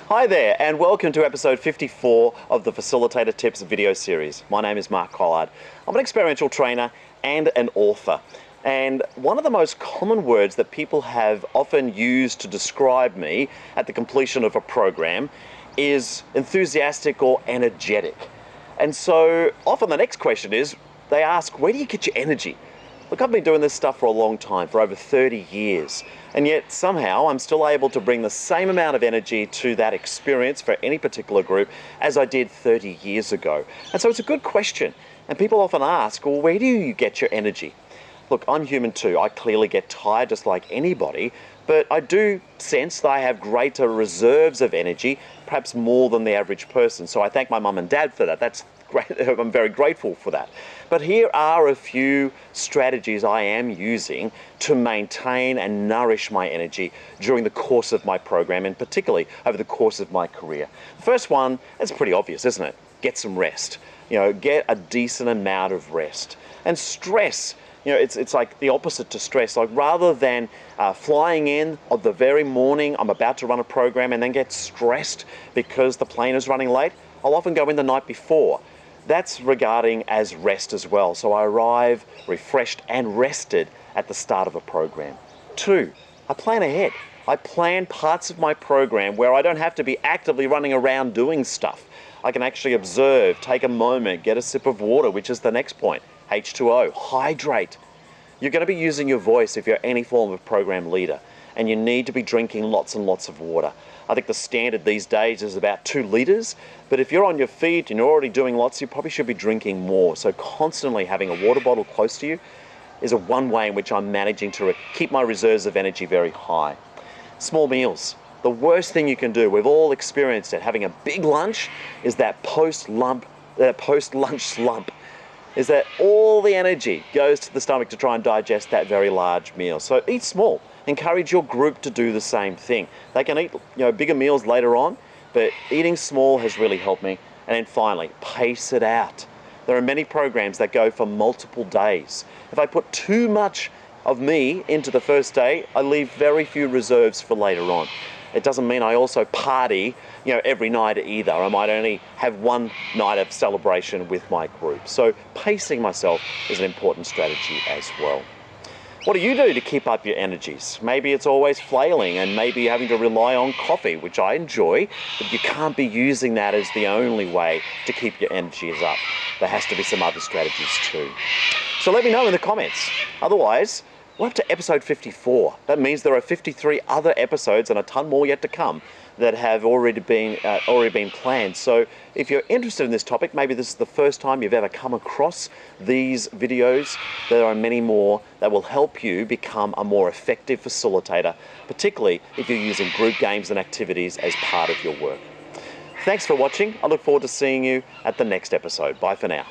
Hi there, and welcome to episode 54 of the Facilitator Tips video series. My name is Mark Collard. I'm an experiential trainer and an author. And one of the most common words that people have often used to describe me at the completion of a program is enthusiastic or energetic. And so often the next question is, they ask, where do you get your energy? Look, I've been doing this stuff for a long time, for over 30 years, and yet somehow I'm still able to bring the same amount of energy to that experience for any particular group as I did 30 years ago. And so it's a good question, and people often ask, well, where do you get your energy? Look, I'm human too. I clearly get tired just like anybody, but I do sense that I have greater reserves of energy, perhaps more than the average person. So I thank my mum and dad for that. That's great. I'm very grateful for that. But here are a few strategies I am using to maintain and nourish my energy during the course of my program, and particularly over the course of my career. The first one is pretty obvious, isn't it? Get some rest. Get a decent amount of rest. And stress, it's like the opposite to stress. Like rather than flying in on the very morning I'm about to run a program and then get stressed because the plane is running late, I'll often go in the night before. That's regarding as rest as well. So I arrive refreshed and rested at the start of a program. 2, I plan ahead. I plan parts of my program where I don't have to be actively running around doing stuff. I can actually observe, take a moment, get a sip of water, which is the next point. H2O, hydrate. You're going to be using your voice if you're any form of program leader, and you need to be drinking lots and lots of water. I think the standard these days is about 2 litres, but if you're on your feet and you're already doing lots, you probably should be drinking more. So constantly having a water bottle close to you is one way in which I'm managing to keep my reserves of energy very high. Small meals. The worst thing you can do, we've all experienced it, having a big lunch, is that post-lunch slump. Is that all the energy goes to the stomach to try and digest that very large meal. So eat small. Encourage your group to do the same thing. They can eat bigger meals later on, but eating small has really helped me. And then finally, pace it out. There are many programs that go for multiple days. If I put too much of me into the first day, I leave very few reserves for later on. It doesn't mean I also party, every night either. I might only have one night of celebration with my group. So pacing myself is an important strategy as well. What do you do to keep up your energies? Maybe it's always flailing and maybe you're having to rely on coffee, which I enjoy, but you can't be using that as the only way to keep your energies up. There has to be some other strategies too. So let me know in the comments. Otherwise, we're up to episode 54. That means there are 53 other episodes and a ton more yet to come that have already been planned. So if you're interested in this topic, maybe this is the first time you've ever come across these videos, there are many more that will help you become a more effective facilitator, particularly if you're using group games and activities as part of your work. Thanks for watching. I look forward to seeing you at the next episode. Bye for now.